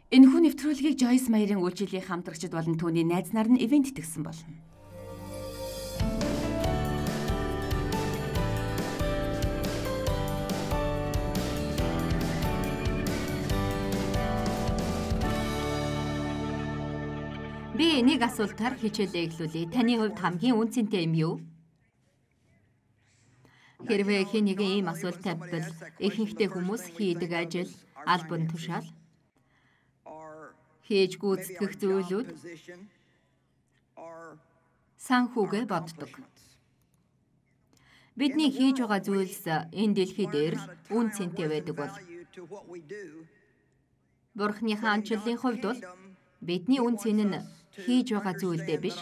Энэхүү нэвтрүүлгийг Жойс Майерын үйлчлэлийн хамтрагчид болон түүний найз нар нь ивент итгэсэн болно. Би нэг асуултаар хичээлээ эхлүүлье. Таны хувьд хамгийн цэнтэй юм юу? Хэрэв хэн нэгэн ийм асуулт тавивал ихэнхдээ хүмүүс хийдэг ажил, албан, тушаал, хийж, гүйцэтгэх зүйлүүд, санхүүгээ боддог. Бидний хийж байгаа зүйлс энэ дэлхий дээр л цэнтэй байдаг бол Бурханы хаанчлалын хувьд бол бидний цэн нь хийж байгаа зүйлдээ биш,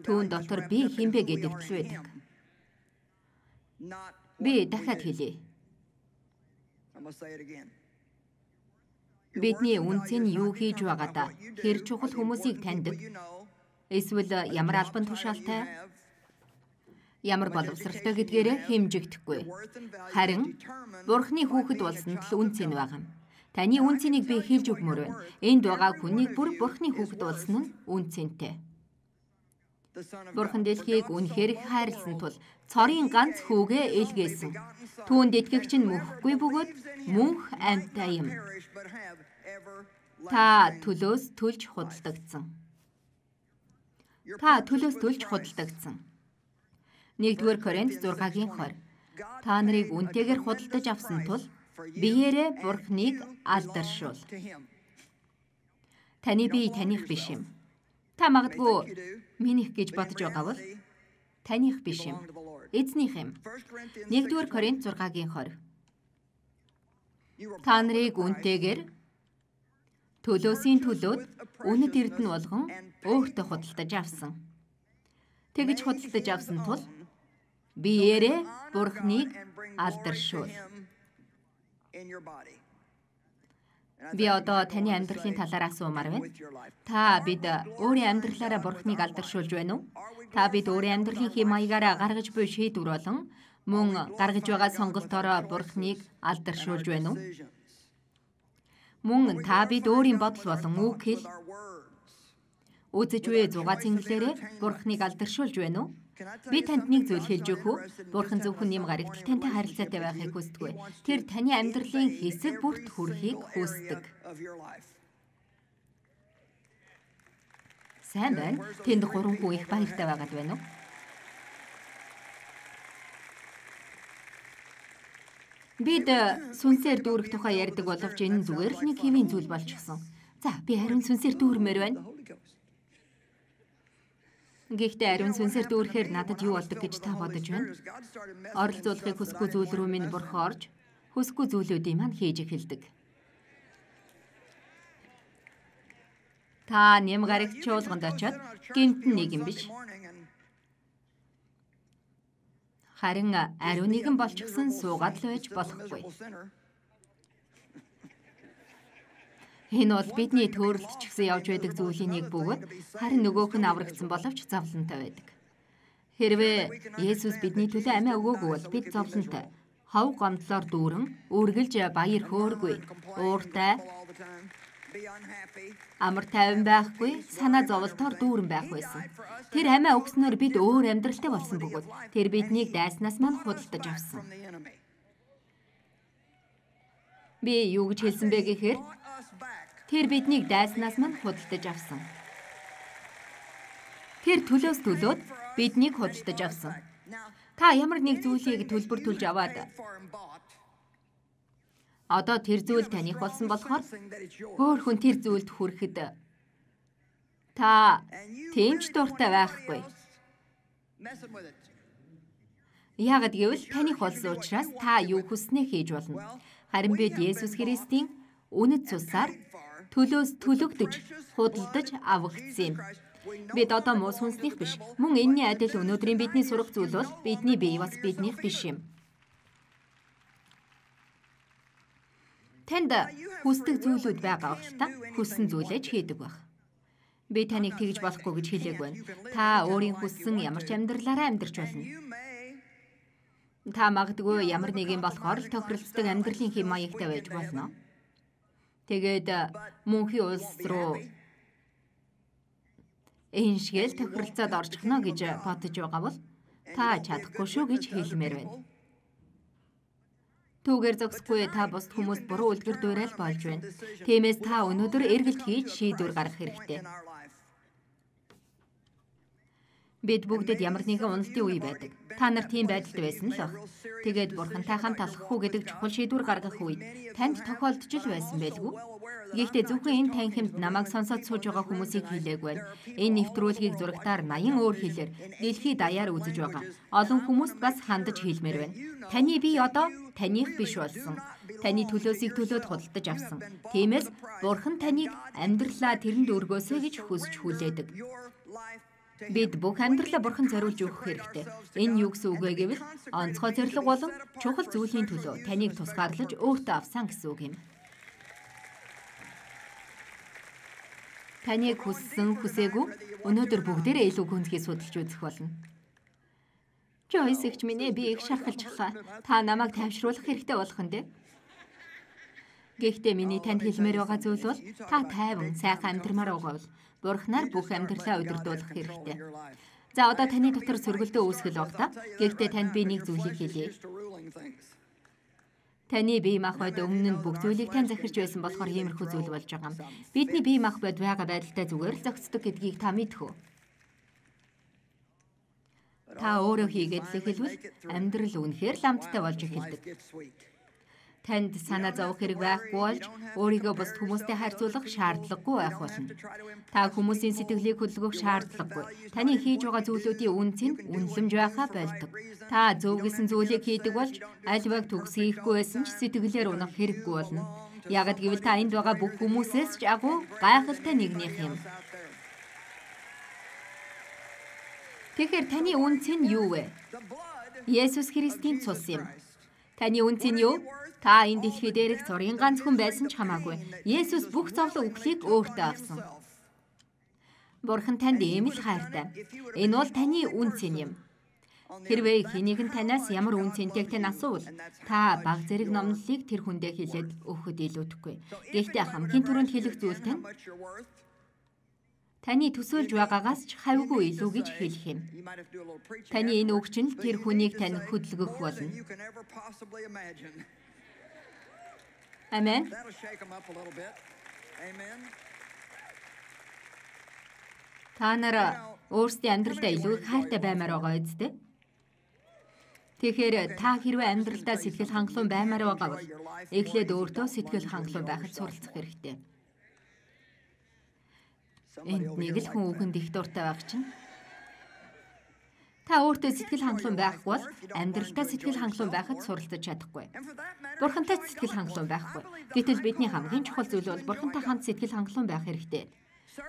түүн дотор би хинбэ гэдэгт л байдаг. Би дахиад хэлье. Бидний үнцэн юу хийж байгаадаа хэр чухал хүмүүсийг таньдаг. Эсвэл ямар албан тушаалтай, ямар боловсралтай гэдгээрээ хэмжигдэхгүй. Харин Бурханы хүүхэд болсонд л үнцэн байгаа юм. Таны үнцнийг би хэлж өгмөр байна. Энд байгаа хүнийг бүр Бурханы хүүхэд болсон нь үнцэнтэй. Бурхан дэлхийг үнэхээр хайрлсан тул цорын ганц хүүгээ илгээсэн. Түүнд итгэгч нь мөхгүй бөгөөд мөнх амьтаа юм. Та төлөөс төлж худалдагдсан. 1-р Коринт 6-гийн 20. Та нарыг үнтэйгээр худалдаж авсан тул биеэрээ Бурханыг алдаршуул. Таны бие таних биш юм. Та магадгүй минийх гэж бодож байгаа бол таних биш юм. Эзнийх юм. 1-р Коринт 6-гийн 20. Та нарыг үнтэйгээр төлөөсийн төлөөд үнэт эрдэнэ болгон өөртөө худалдаж авсан. Тэгж худалдаж авсан тул биеэрээ Бурханыг алдаршуул. Би одоо таны амьдралын талаар асуумаар байна. Та бид өөрийн амьдралаараа Бурханыг алдаршуулж байна уу? Та бид өөрийн амьдралын хэм маягаараа гаргаж буй шийдвэр болон мөн гаргаж байгаа сонголтоороо Бурханыг алдаршуулж байна уу? Мөн та бид өөрийн бодол болон үг хэл үзэж буй зугаа цэнгэлээрээ Бурханыг алдаршуулж байна уу? Би танд нэг зүйл хэлж өгөх үү? Бурхан зөвхөн нэм гарагт тантай харилцаатай байхыг хүсдэг. Тэр таны амьдралын хэсэг бүрт хүрэхийг хүсдэг. Сайн байна. Тэнд 3 хүн их баяртай байгаад байна уу? Бид сүнсээр дүүрэх тухай ярьдаг боловч энэ зүгээр л нэг хэвийн зүйл болчихсон. За, би харин сүнсээр дүүрмээр байна. Гэхдээ ариун сүнсээр дүүрэхээр надад юу болдог гэж та бодож байна? Оролцуулахыг хүсэхгүй зүйл рүү минь Бурхан орж, хүсэхгүй зүйлүүдийг маань хийж эхэлдэг. Та нэм гарагт чуулганд очиод гэмтэн нэг юм биш. Харин ариун нэгэн болчихсон суугаад л байж болохгүй. Энэ бол бидний төөрөлд ч гэсэн явж байдаг зүйлийн нэг бөгөөд харин нөгөөх нь аврагдсан боловч зовлонтой байдаг. Хэрвээ Есүс бидний төлөө амиа өгөөгүй бол бид зовлонтой, хов гомдлоор дүүрэн, үргэлж баяр хөөргүй, ууртай, амар тайван байхгүй, санаа зовлтоор дүүрэн байх байсан. Тэр амиа өгснөөр бид өөр амьдралтай болсон бөгөөд тэр биднийг дайснаас маань худалдаж авсан. Би юу гэж хэлсэн бэ гэхээр тэр биднийг дайснаас маань худалдаж авсан. Тэр төлөөс төлөөд биднийг худалдаж авсан. Та ямар нэг зүйлийг төлбөр төлж аваад одоо тэр зүйл таних болсон болохоор өөр хүн тэр зүйлд хүрэхэд та тэмч дуртай байхгүй. Яагад гэвэл таних болсон учраас та юу хүснээ хийж болно. Харин бид Есүс Христийн үнэт цусаар төлөөс төлөгдөж, худалдаж авагдсан юм. Бид одоо муу сүнснийх биш. Мөн энэний адил өнөөдрийн бидний сурах зүйл бол бидний бие бас биднийх биш юм. Танд хүсдэг зүйлүүд байгаа бол та хүссэн зүйлээ хийдэг байх. Би таныг тэгж болохгүй гэж хэлээг байна. Та өөрийн хүссэн ямар ч амьдралаараа амьдарч болно. Та магадгүй ямар нэгэн болохоор л тохиролцдог амьдралын хэм маягтай байж болно. Тэгээд мөнхийн улс руу эншгээл тохиролцоод орчихно гэж бодож байгаа бол та чадахгүй шүү гэж хэлмээр байна. Түүгээр зогсохгүй та бусд хүмүүст буруу үлгэр дуурайл болж байна. Тиймээс та өнөөдөр эргэлт хийж шийдвэр гаргах хэрэгтэй. Бид бүгдэд ямар нэгэн уналтын үе байдаг. Та нар тийм байдалд байсан л баг. Тэгээд бурхантай хамт алхах уу гэдэг чухал шийдвэр гаргах үед танд тохиолдож л байсан байлгүй. Гэхдээ зөвхөн энэ танхимд намайг сонсоод сууж байгаа хүмүүсийг хэлээг байна. Энэ нэвтрүүлгийг зурагтаар 80 өөр хэлээр дэлхий даяар үзэж байгаа. Олон хүмүүст бас хандаж хэлмээр байна. Таны бие одоо таних биш болсон. Таны төлөөсийг төлөөд худалдаж авсан. Тиймээс бурхан таныг амьдралаа тэрэнд өргөөсэй гэж хүсэж хүлээдэг. Бид бүх амьдралаа бурхан зориулж өгөх хэрэгтэй. Энэ юу гэсэн үг вэ гэвэл онцгой зорилго болон чухал зүйлийн төлөө таныг тусгаарлаж өөртөө авсан гэсэн үг юм. Таныг хүссэн хүсээгүй өнөөдөр бүгдээрээ илүү гүнзгий судалж үзэх болно. Жойс ихч минь би их шархалжлаа. Та намайг тайвшруулах хэрэгтэй болох нь дээ. Гэхдээ миний танд хэлмээр байгаа зүйл бол та тайван сайхан амьдрмаар байгаа бол бурхнаар бүх амьдралаа удирдуулах хэрэгтэй. За одоо таны дотор сөргөлдөө үүсгэл баг та. Гэхдээ танд би нэг зүйлийг хэлье. Таны бие махбод өмнө нь бүх зүйлийг тань захирч байсан болохоор иймэрхүү зүйл болж байгаа юм. Бидний бие махбод байгаа байдалтай зүгээр л зохицдог гэдгийг та мэдэх үү? Та өөрөө хийгээд л хэлвэл амьдрал үнэхээр ламттай болж эхэлдэг. Танд санаа зовох хэрэг байхгүй болж өөрийгөө бусад хүмүүстэй харьцуулах шаардлагагүй байх болно. Та хүмүүсийн сэтгэлийг хөдөлгөх шаардлагагүй. Таны хийж байгаа зүйлүүдийн үнц нь үнэлэмж байхаа болдог. Та зөв гэсэн зүйлийг хийдэг болж альваг төгс хийхгүй байсан ч сэтгэлээр унах хэрэггүй болно. Ягд гэвэл та энд байгаа бүх хүмүүсээс ч агуу гайхалтай нэгнийх юм. Тэгэхээр таны үнц нь юу вэ? Есүс Христийн цус юм. Таны үнц нь юу? Та энэ дэлхий дээрх зургийн ганц хүн байсан ч хамаагүй. Есүс бүх зовлон үхлийг өөртөө авсан. Бурхан танд ийм л хайртай. Энэ бол таны үнц юм. Хэрвээ хэнийг нь танаас ямар үнц энтэйг тань асуувал та баг зэрэг номлолыг тэр хүндээ хэлээд өгөхөд илүүдэхгүй. Гэхдээ хамгийн түрүүнд хэлэх зүйл таны төсөөлж байгаагаас ч хавьгүй илүү гэж хэлэх юм. Таны энэ үг чинь тэр хүнийг тань хөдөлгөх болно. Амен. Та нар өөрсдийн амьдралдаа илүү их хайртай баймаар байгаа үстэй. Тэгэхээр та хэрвээ амьдралдаа сэтгэл хангалуун баймаар байгаа бол эхлээд өөртөө сэтгэл хангалуун байхад суралцах хэрэгтэй. Энд нэг л хүн үгэнд их дуртай байх чинь. Та өөртөө сэтгэл хангалуун байхгүй бол амьдралдаа сэтгэл хангалуун байхад суралцаж чадахгүй. Бурхантай сэтгэл хангалуун байхгүй. Гэтэл бидний хамгийн чухал зүйл бол бурхантай хамт сэтгэл хангалуун байх хэрэгтэй.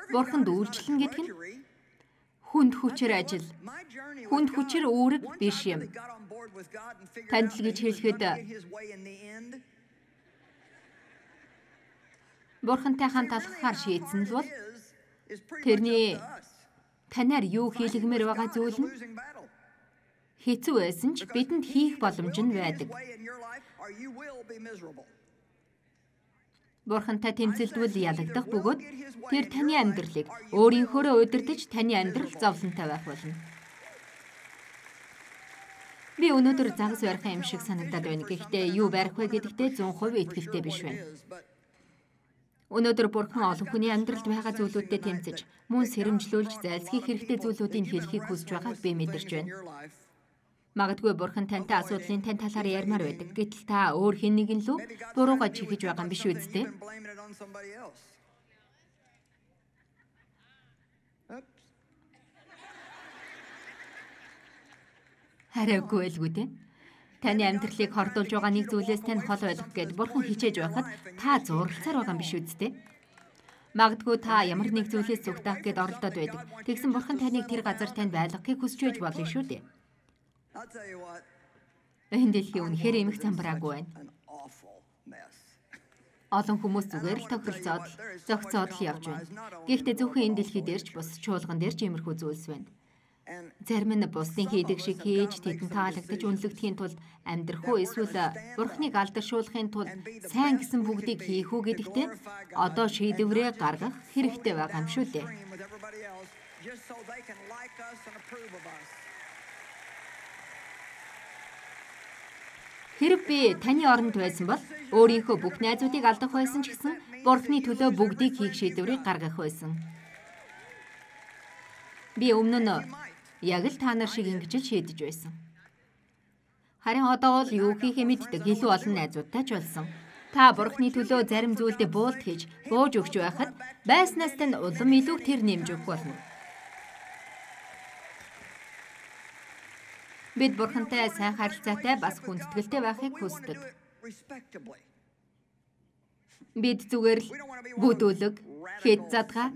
Бурханд үйлчлэн гэдэг нь хүнд хүчээр ажил. Хүнд хүчээр үүрэг биш юм. Танд л гэж хэлэхэд бурхантай хамт алхахаар шийдсэн л бол тэрний танаар юу хийлгэмээр байгаа зүйл нь хэцүү байсан ч бидэнд хийх боломж нь байдаг. Бурхантай тэмцэлдвэл ялагдах бөгөөд тэр таны амьдралыг өөрийнхөөрөө удирдах таны амьдрал зовлонтой байх болно. Би өнөөдөр загас барихын юм шиг санагдаад байна. Гэхдээ юу барих вэ гэдэгтээ 100% итгэлтэй биш байна. Өнөөдөр бурхан олон хүний амьдралд байгаа зүйлүүдтэй тэмцэж, мөн сэрэмжлүүлж зайлсхийх хэрэгтэй зүйлүүдийг хэлхийг хүсэж байгааг би мэдэрч байна. Магадгүй бурхан тантай асуудлын тань талаар ярмаар байдаг. Гэтэл та өөр хэн нэгэн лүү буруугаа чигэж байгаа юм биш үсттэй. Хараагүй байлгүй те. Таны амьдралыг хордуулж байгаа нэг зүйлээс тань хол ойлгох гээд бурхан хичээж байхад та зурлалцаар байгаа юм биш үсттэй. Магадгүй та ямар нэг зүйлээс зүгтаах гээд оролдоод байдаг. Тэгсэн бурхан таныг тэр газар танд байлгахыг хүсэж байж болно шүү дээ. Энэ дэлхий үнэхээр эмх замбраагүй байна. Олон хүмүүс зүгээр л тохиролцоод зогцоод л явж байна. Гэхдээ зөвхөн энэ дэлхий дээр ч бус чуулган дээр ч иймэрхүү зүйлс байна. Зарим нь бусдын хийдэг шиг хийж тэдэнд таалагдаж үнэлэгдэхийн тулд амьдрах уу эсвэл Бурханыг алдаршуулахын тулд сайн гэсэн бүгдийг хийх үү гэдэгтээ одоо шийдвэрээ гаргах хэрэгтэй байгаа юм шүү дээ. Хэрэв би таны оронд байсан бол өөрийнхөө бүх найзуудыг алдах байсан ч гэсэн Бурханы төлөө бүгдийг хийх шийдвэрийг гаргах байсан. Би өмнө нь яг л та нар шиг ингэж шийдэж байсан. Харин одоо бол юу хийхээ мэддэг илүү олон найзуудтай ч болсон. Та Бурханы төлөө зарим зүйлдээ буулт хийж, бууж өгч байхад байснаас тань улам илүү тэр нэмж өгөх болно. Бид Бурхантай сайн харилцаатай бас хүндэтгэлтэй байхыг хүсдэг. Бид зүгээр л бүдүүлэг, хэд задгаа,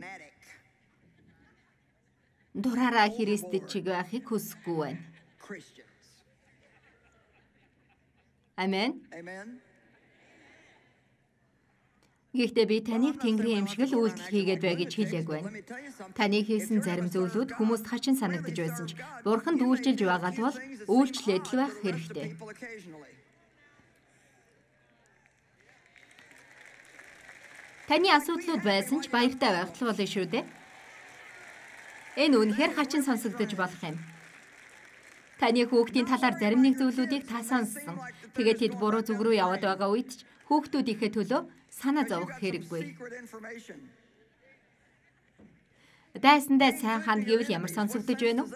дураараа Христэд чиг байхыг хүсэхгүй байна. Амен. Гэхдээ би таныг Тэнгэрийн эмшгэл үйлдэл хийгээд бай гэж хэлээг байна. Таны хийсэн зарим зүйлүүд хүмүүст хачин санагдаж байсан ч Бурханд үйлчилж байгаа бол үйлчлээд л байх хэрэгтэй. Таны асуудлууд байсан ч баяртай байх л болно шүү дээ. Энэ үнэхээр хачин сонсогдож болох юм. Таны хүүхдийн талаар зарим нэг зүйлүүдийг та сонссон. Тэгээд тэд буруу зүг рүү яваад байгаа үед ч хүүхдүүдийнхээ төлөө санаа зовох хэрэггүй. Дайсандаа сайн ханд гэвэл ямар сонсогдож байна уу?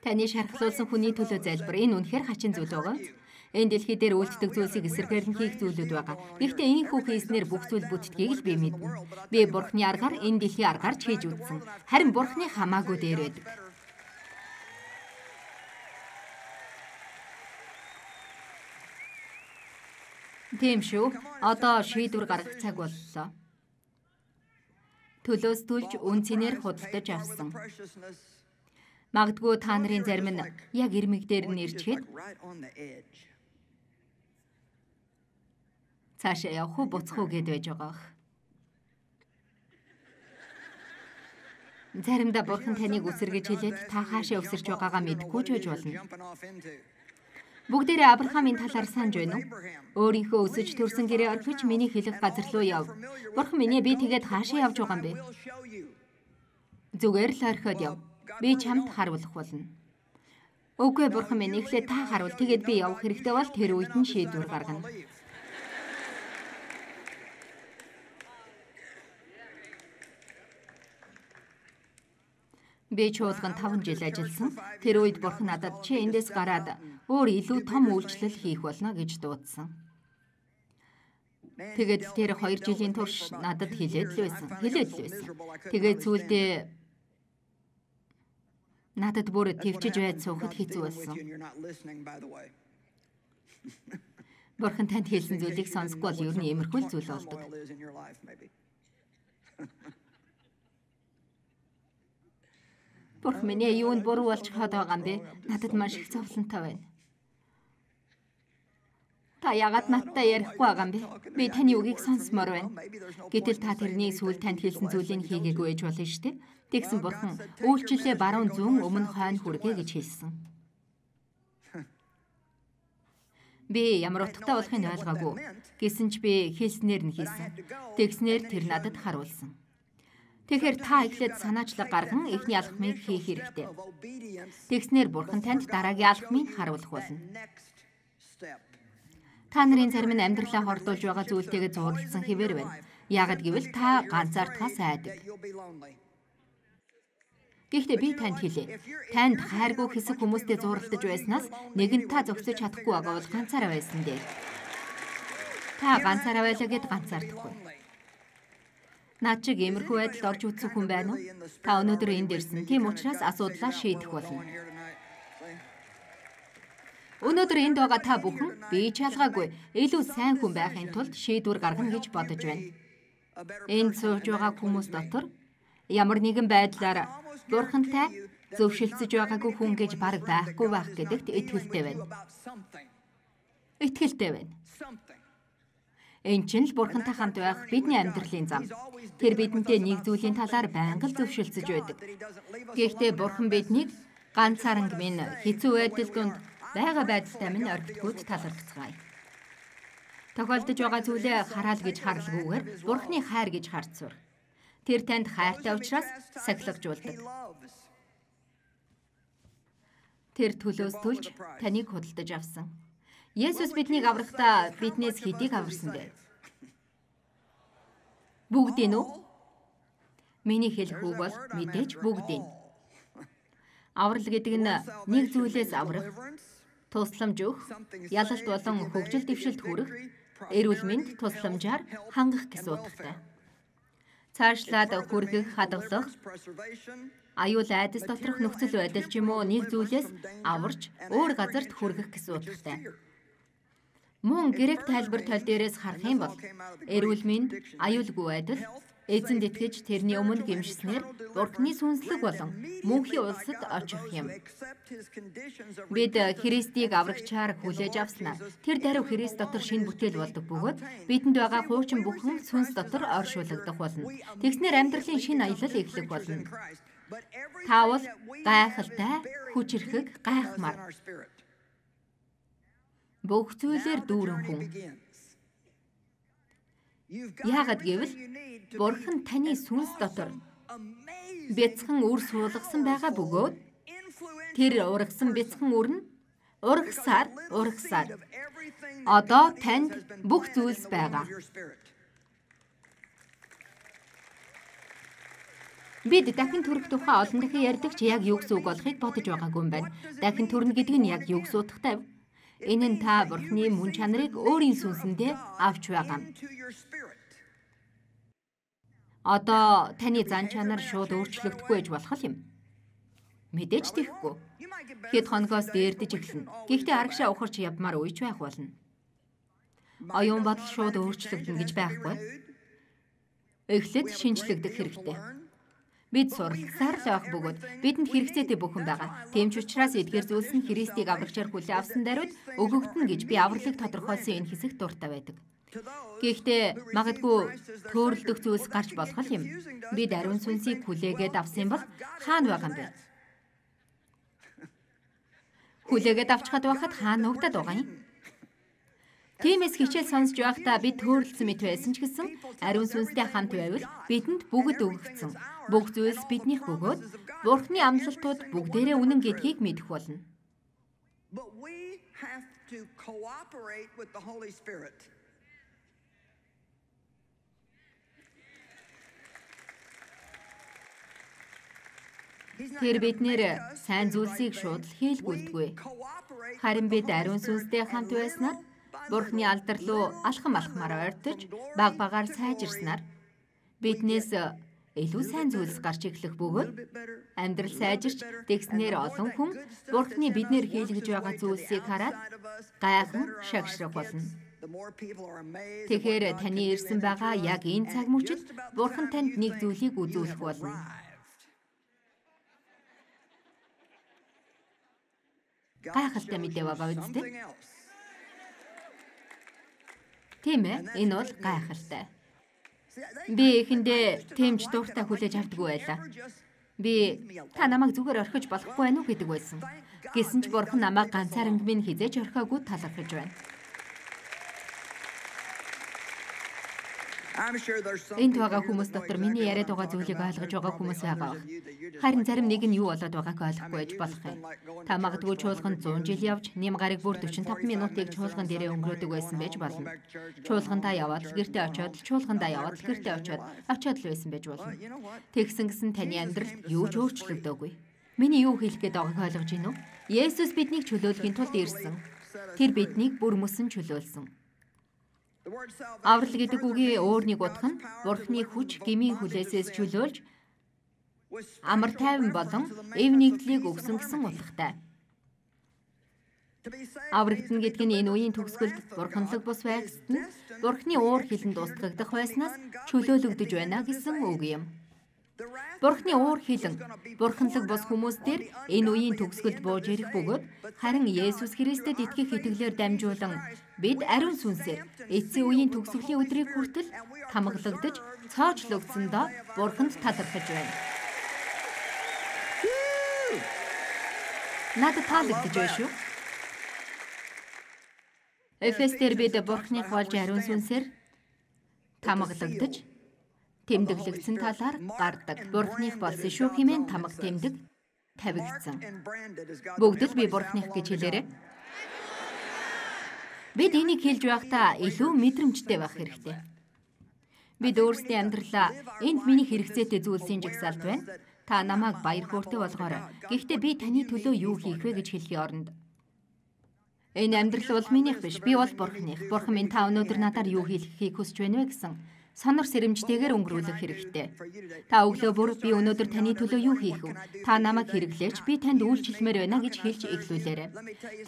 Таны шархлуулсан хүний төлөө залбир. Энэ үнэхээр хачин зүйл байгаа. Энэ дэлхий дээр үлддэг зүйлсийг эсрэгээр нь хийх зүйлүүд байгаа. Гэхдээ энэ бүх хийснээр бүх зүйл бүтдгийг л би мэднэ. Би Бурханы аргаар энэ дэлхийн аргаар ч хийж үзсэн. Харин Бурханы хамаагүй дээр байдаг. Тийм шүү. Одоо шийдвэр гаргах цаг боллоо. Төлөөс түлж үн цэнээр худалдаж авсан. Магадгүй та нарын зарим нь яг ирмэг дээр нь ирчихэд цаашаа явах уу буцах уу гэд байж байгаа. Заримдаа Бурхан таныг үсэргэж хэлээд та хаашаа өсөрч байгаагаа мэдэхгүй ч байж болно. Бүгдээрээ Авраамийн талаар санаж байна уу? Өөрийнхөө өсөж төрсөн гэрээ орхиж миний хэлэх газар руу яв. Бурхан минь би тэгээд хаашаа явж байгаа юм бэ? Зүгээр л орхиод яв. Би чамд харуулах болно. Үгүй Бурхан минь эхлээд та харуул. Тэгээд би явах хэрэгтэй бол тэр үед нь шийдвэр гаргана. Би чуулган 5 жил ажилласан. Тэр үед Бурхан надад чи эндээс гараад өөр илүү том үйлчлэл хийх болно гэж дуудсан. Тэгээд тэр 2 жилийн турш надад хэлээд л байсан. Тэгээд сүүлдээ надад бүр төвчж байд суухад хэцүү болсон. Бурхан танд хэлсэн зүйлийг сонсохгүй бол ер нь иймэрхүү зүйл болдог. Бурхан минь юунд буруу болж хаад байгаа юм бэ? Надад маш их зовлонтой байна. Та яагаад надтай ярихгүй байгаа юм бэ? Би таны үгийг сонсмоор байна. Гэтэл та тэрний сүүл танд хэлсэн зүйлийг хийгээгүй байж болно шүү дээ. Тэгсэн Бурхан үйлчлэлээ баруун зүүн өмнө хойно хүргээ гэж хэлсэн. Би ямар утгатай болохыг ойлгоогүй. Гэсэн ч би хэлснээр нь хийсэн. Тэгснээр тэр надад харуулсан. Тэгэхээр та эхлээд санаачлаг гарган эхний алхмыг хийх хэрэгтэй. Тэгснээр Бурхан танд дараагийн алхмыг харуулах болно. Та нарын зарим нь амьдралаа хордуулж байгаа зүйлтэйгээ зурлалсан хэвээр байна. Яагад гэвэл та ганцаардхаас айдаг. Гэхдээ би танд хэлье. Танд хайргүй хэсэг хүмүүстэй зурлалтаж байснаас нэгэн та зогсож чадахгүй байгаа бол ганцаараа байсан дээ. Та ганцаараа байлаа гэд ганцаардахгүй. Наад чиг иймэрхүү байдалд орж үзсэн хүн байна уу? Та өнөөдөр энд ирсэн. Тийм учраас асуудлаа шийдэх болно. Өнөөдөр энд байгаа та бүхэн би ч ялгаагүй илүү сайн хүн байхын тулд шийдвэр гаргана гэж бодож байна. Энд сууж байгаа хүмүүс дотор ямар нэгэн байдлаар Бурхантай зөвшөлдсөж байгаагүй хүн гэж бараг байхгүй байх гэдэгт итгэлтэй байна. Энэ чинь л Бурхантай хамт байх бидний амьдралын зам. Тэр бидэнтэй нэг зүйлийн талаар байнга л зөвшөлдсөж байдаг. Гэхдээ Бурхан биднийг ганцааран минь хэцүү байдал донд байгаа байдалтай минь орхитгүйд талархацгаая. Тохиолдож байгаа зүйлээ хараал гэж харлгүйгээр Бурханы хайр гэж харж сур. Тэр танд хайртай учраас сахилгажуулдаг. Тэр төлөөс төлж таныг худалдаж авсан. Есүс биднийг аврахдаа биднээс хэдийг аварсан бэ? Бүгдийг үү? Миний хэлэх үг бол мэдээж бүгдийг. Аврал гэдэг нь нэг зүйлээс аврах, тусламж өгөх, ялалт болон хөгжил дэвшилт хүрэх, эрүүл мэнд тусламжаар хангах гэсэн утгатай. Цаашлаад хүргэх, хадгалах, аюул айдас доторх нөхцөл байдал ч юм уу нэг зүйлээс аварч өөр газарт хүргэх гэсэн утгатай. Мөн грек тайлбар тал дээрээс харах юм бол эрүүл мэнд, аюулгүй байдал, эзэнд итгэж тэрний өмнө гэмшснээр Бурханы сүнслэг болон мөнхийн улсад очих юм. Бид Христийг аврагчаар хүлээж авснаа тэр даруй Христ дотор шинэ бүтээл болдог бөгөөд бидэнд байгаа хуучин бүхэн сүнс дотор оршуулгадах болно. Тэгснээр амьдралын шинэ аялал эхлэх болно. Таавал гайхалтай, хүчрхэг, гайхмар. Бүх зүйлээр дүүрэн хүн. Яагаад гэвэл Бурхан таны сүнс дотор бяцхан үр суулгасан байгаа бөгөөд тэр ургасан бяцхан үр нь ургасаар одоо танд бүх зүйлс байгаа. Бид дахин төрөх тухай олон дахин ярьдаг ч яг юу гэсэн үг болохыг бодож байгаагүй юм байна. Дахин төрнө гэдэг нь яг юу гэсэн утгатай вэ? Энэ нь та Бурханы мөн чанарыг өөрийн сүнсэндээ авч байгаа. Одоо таны зан чанар шууд өөрчлөгдөхгүй ээж болох юм. Мэдээж тийхгүй. Хэд хоногоос дээрдэж эхэлнэ. Гэхдээ арагшаа ухарч явмаар үеч байх болно. Оюун бодол шууд өөрчлөгдөн гэж байхгүй. Эхлээд шинжлэгдэх хэрэгтэй. Бид суралцсаар л байх бөгөөд бидэнд хэрэгцээтэй бүхэн байгаа. Тийм ч учраас эдгээр зүйлс нь Христийг аврагчаар хүлээн авсан даруйд өгөгдөн гэж би авралыг тодорхойлсон энэ хэсэг дуртай байдаг. Гэхдээ магадгүй төөрөлдөх зүйлс гарч болох юм. Бид ариун сүнсийг хүлээгээд авсан бол хаана байгаа юм бэ? Хүлээгээд авчихад байхад хаана нуугдаад байгаа юм? Тиймээс хичээл сонсож байхдаа бид төөрөлдсөн мэт байсан ч гэсэн ариун сүнстэй хамт байвал бидэнд бүгд өгөгдсөн. Бүх зүйлс биднийх бөгөөд Бурханы амлалтууд бүгдээрээ үнэн гэдгийг мэдэх болно. Тэр биднэр сайн зүйлсийг шууд хийлгүүлдэггүй. Харин бид ариун сүнстэй хамт байснаар Бурханы алдар руу алхамаар ойртож баг багаар сайжирснаар биднээс илүү сайн зүйлс гарч ирэхлэх бөгөөд амьдрал сайжирч тэгснээр олон хүн Бурханы биднэр хийлгэж байгаа зүйлсийг хараад гайхан шагшрах болно. Тэгэхээр таны ирсэн байгаа яг энэ цаг мөчид Бурхан танд нэг зүйлийг үзүүлэх болно. Гайхалтай мэдээ байгаа үстэй. Тийм ээ, энэ бол гайхалтай. Би эхэндээ тэмч дуртай хүлээж авдаггүй байлаа. Би та намайг зүгээр орхиж болохгүй байна уу гэдэг байсан. Гэсэн ч Бурхан намайг ганцаараа минь хизээж орхиогүй талархаж байна. Энд байгаа хүмүүс дотор миний яриад байгаа зүйлийг ойлгож байгаа хүмүүс байгаа. Харин зарим нэг нь юу болоод байгааг ойлгохгүй байж болох юм. Та магадгүй чуулганд 100 жил явж, нэм гарыг бүр 45 минутыг чуулган дээрээ өнгөрөөдөг байсан байж болно. Чуулгандаа яваад л гэртээ очиод, чуулгандаа яваад л гэртээ очиод л байсан байж болно. Тэгсэн гисэн таны амьдралд юу ч өөрчлөгдөөгүй. Миний юу хэлэх гээд байгааг ойлгож байна уу? Есүс биднийг чөлөөлөхийн тулд ирсэн. Тэр биднийг бүр мөсөн чөлөөлсөн. Аврал гэдэг үгийн өөр нэг утга нь Бурханы хүч гмийн хүлээсээс чөлөөлж амар тайван болон эв нэгдлийг өгсөн гэсэн утгатай. Аврагдана гэдэг нь энэ үеийн төгсгөлд бурханлаг бус байгсад нь Бурханы уур хилэнд устгагдах байснаас чөлөөлөгдөж байна гэсэн үг юм. Бурханы уур хилэн бурханлаг бус хүмүүс дээр энэ үеийн төгсгөлд бууж ирэх бөгөөд харин Есүс Христэд итгэх итгэлээр дамжуулан Бид ариун сүнсээр эцсийн үеийн төгсгөлийн өдрийг хүртэл хамгаалагдаж, цоочлогдсондоо Бурханд талархаж байна. Надад таалагдж байна шүү. Эфестер бид Бурханых болж ариун сүнсээр хамгаалагдаж, тэмдэглэгдсэн талаар гардаг. Бурханых болсон шүү хэмээн тамга тэмдэг тавигдсан. Бүгд л би Бурханых гэж хэлээрэй. Бид энийг хэлж байхдаа илүү мэдрэмжтэй байх хэрэгтэй. Бид өөрсдийн амьдралаа энд миний хэрэгцээтэй зүйлсийн жагсаалт байна. Та намайг баяр хөөртэй болгоорой. Гэхдээ би таны төлөө юу хийх вэ гэж хэлхийн оронд энэ амьдрал бол минийх биш. Би бол Бурханых. Бурхан минь та өнөөдөр надаар юу хийхийг хүсэж байна вэ гэсэн сонор сэрэмжтэйгээр өнгөрүүлэх хэрэгтэй. Та өглөө бүр би өнөөдөр таны төлөө юу хийх вэ? Та намайг хэрэглээч, би танд үйлчлэмээр байна гэж хэлж эхлүүлээрэй.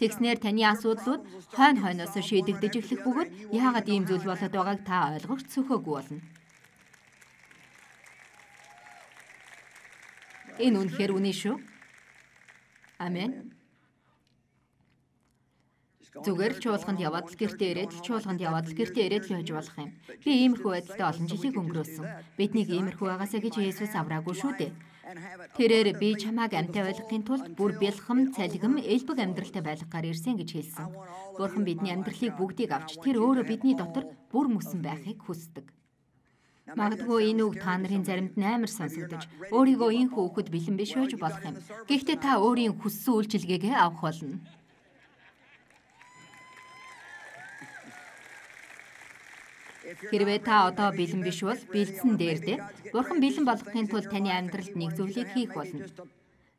Тэгснээр таны асуудлууд хойноос шийдэгдэж эхлэх бөгөөд яагаад ийм зүйл болоод байгааг та ойлгох цөхөөгүй болно. Энэ үнэхээр үнэ шүү. Амен. Зүгээр л чуулганд яваад л гэртээ ирээд л чуулганд яваад л гэртээ ирээд л байж болох юм. Би иймэрхүү байдалтай олон жилийг өнгөрөөсөн. Биднийг иймэрхүү байгаасаа гэж Есүс авраагүй шүү дээ. Тэрээр би чамааг амьтаа байлгахын тулд бүр бэлхэм, цалигм, элбэг амьдралтай байлгахаар ирсэн гэж хэлсэн. Бурхан бидний амьдралыг бүгдийг авч тэр өөрөө бидний дотор бүр мөсөн байхыг хүсдэг. Магадгүй энэ үг та нарын заримд амар сонсогдож, өөрийгөө энэ хүүхэд бэлэн биш байж болох юм. Гэхдээ та өөрийн хүссэн үйлчилгээгээ авах болно. Хэрвээ та одоо бэлэн биш бол бэлдсэн дээр Бурхан бэлэн болгохын тулд таны амьдралд нэг зүйлийг хийх болно.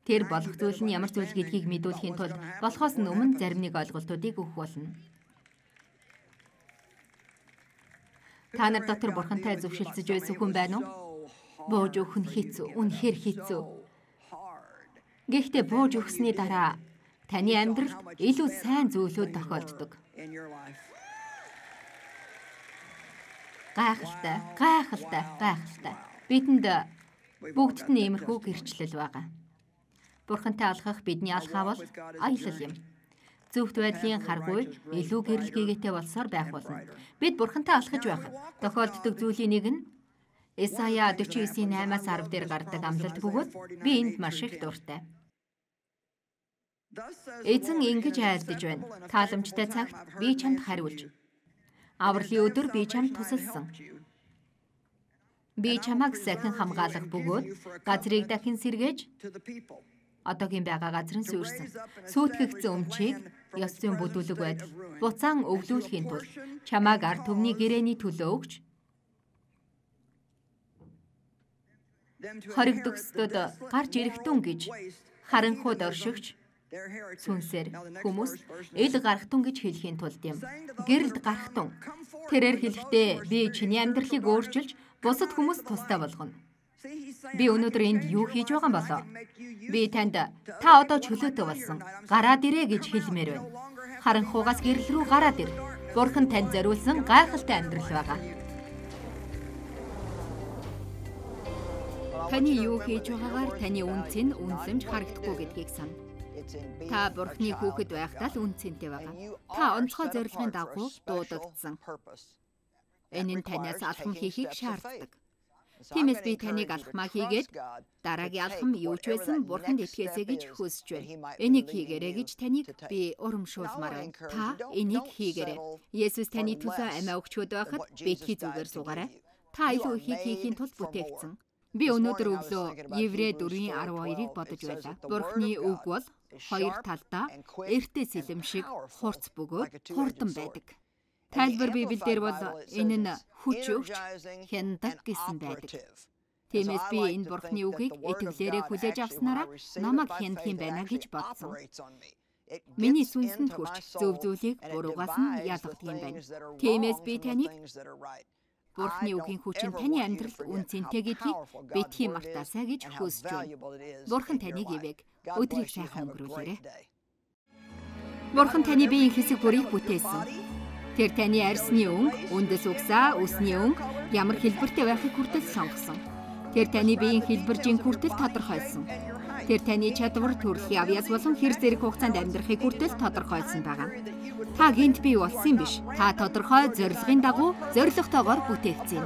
Тэр болох зүйл нь ямар зүйл гэдгийг мэдүүлэхийн тулд болохоос өмнө зарим нэг ойлголтуудыг өгөх болно. Та нар дотор Бурхантай зөвшөлдсөж байсан хүн байна уу? Бууж өгөх нь хэцүү, үнэхээр хэцүү. Гэхдээ бууж өгсөний дараа таны амьдралд илүү сайн зүйлүүд тохиолддог. Гайхалтай. Бидэнд бүгдд нь иймэрхүү гэрчлэл байгаа. Бурхантай алхах бидний алхаа бол аялал юм. Зөвхт байдлын харгүй илүү гэрэл гээгээтэй болсоор байх болно. Бид Бурхантай алхаж байх тохиолддог зүйлийн нэг нь Исая 49:8-10 дээр гардаг амлалт бөгөөд би энд маш их дуртай. Эзэн ингэж айлдаж байна. Тааламжтай цагт би чамд хариулж, авралын өдөр би чамд тусалсан. Би чамайг сахин хамгаалах бөгөөд газрыг дахин сэргээж одоогийн байгаа газар нь сүрсэн. Сүйтгэгдсэн өмчийг ёс зүйн бүдүүлэг байдал буцаан өвлүүлэхийн тулд чамайг ард түмний гэрээний төлөө өгч хоригдөгсдөд гарч ирэхтэн гэж харанхууд оршигч сүнсээр хүмүүс ил гарахтун гэж хэлхийн тулд юм. Гэрэлд гарахтун. Тэрээр хэлэхдээ би чиний амьдралыг өөрчилж бусад хүмүүс тустай болгоно. Би өнөөдөр энд юу хийж байгаа юм болоо? Би танд та одоо чөлөөтэй болсон. Гараад ирээ гэж хэлмээр байна. Харанхуугаас гэрэл рүү гараад ир. Бурхан танд зориулсан гайхалтай амьдрал байгаа. Таны юу хийж байгаагаар таны үнц нь үнсэмж харагдахгүй гэдгийг сана. Та Бурханы хүүхэд байхдаа л үнцэнтэй байгаа. Та онцгой зорилгын дагуу дуудагдсан. Энэ нь танаас алхам хийхийг шаарддаг. Тиймээс би таныг алхмаа хийгээд дараагийн алхам юу ч байсан Бурханд итгээсэй гэж хүсэж байна. Энийг хийгээрэй гэж таныг би урамшуулмаар байна. Та энийг хийгээрэй. Есүс таны төлөө амиа өгчөөд байхад битгий зүгээр суугаарай. Та илүү ихийг хийхийн тулд бүтээгдсэн. Би өнөөдөр өглөө Еврей 4:12-ыг бодож байлаа. Бурханы үг бол хоёр талдаа эртээ сэлэм шиг хурц бөгөөд хурдан байдаг. Тайлбар Библиэлд бол энэ нь хүч өгч хяндаг гэсэн байдаг. Тиймээс би энэ Бурханы үгийг итгэлээрээ хүлээж авснараа намайг хяндах юм байна гэж бодсон. Миний сүнсэнд хүрч зөв зүйлийг буруугаас нь ялгадаг юм байна. Тиймээс би таныг Бурханы үгийн хүч нь таны амьдралд үнцэнтэй гэдгийг битгий мартаасаа гэж хүсэж байна. Бурхан таныг ивэг өдрийг сайхан өнгөрүүлээрэй. Бурхан таны биеийн хэсэг бүрийг бүтээсэн. Тэр таны арьсны өнгө, үндэс угсаа, үсний өнгө ямар хэлбэртэй байхыг хүртэл сонгосон. Тэр таны биеийн хэлбэржийн хүртэл тодорхойлсон. Тэр таны чадвар, төрөлхийн авьяас болон хэр зэрэг хугацаанд амьдрахыг хүртэл тодорхойлсон байгаа. Та гинт бий болсон юм биш. Та тодорхой зорилгын дагуу зорилготойгоор бүтээгдсэн.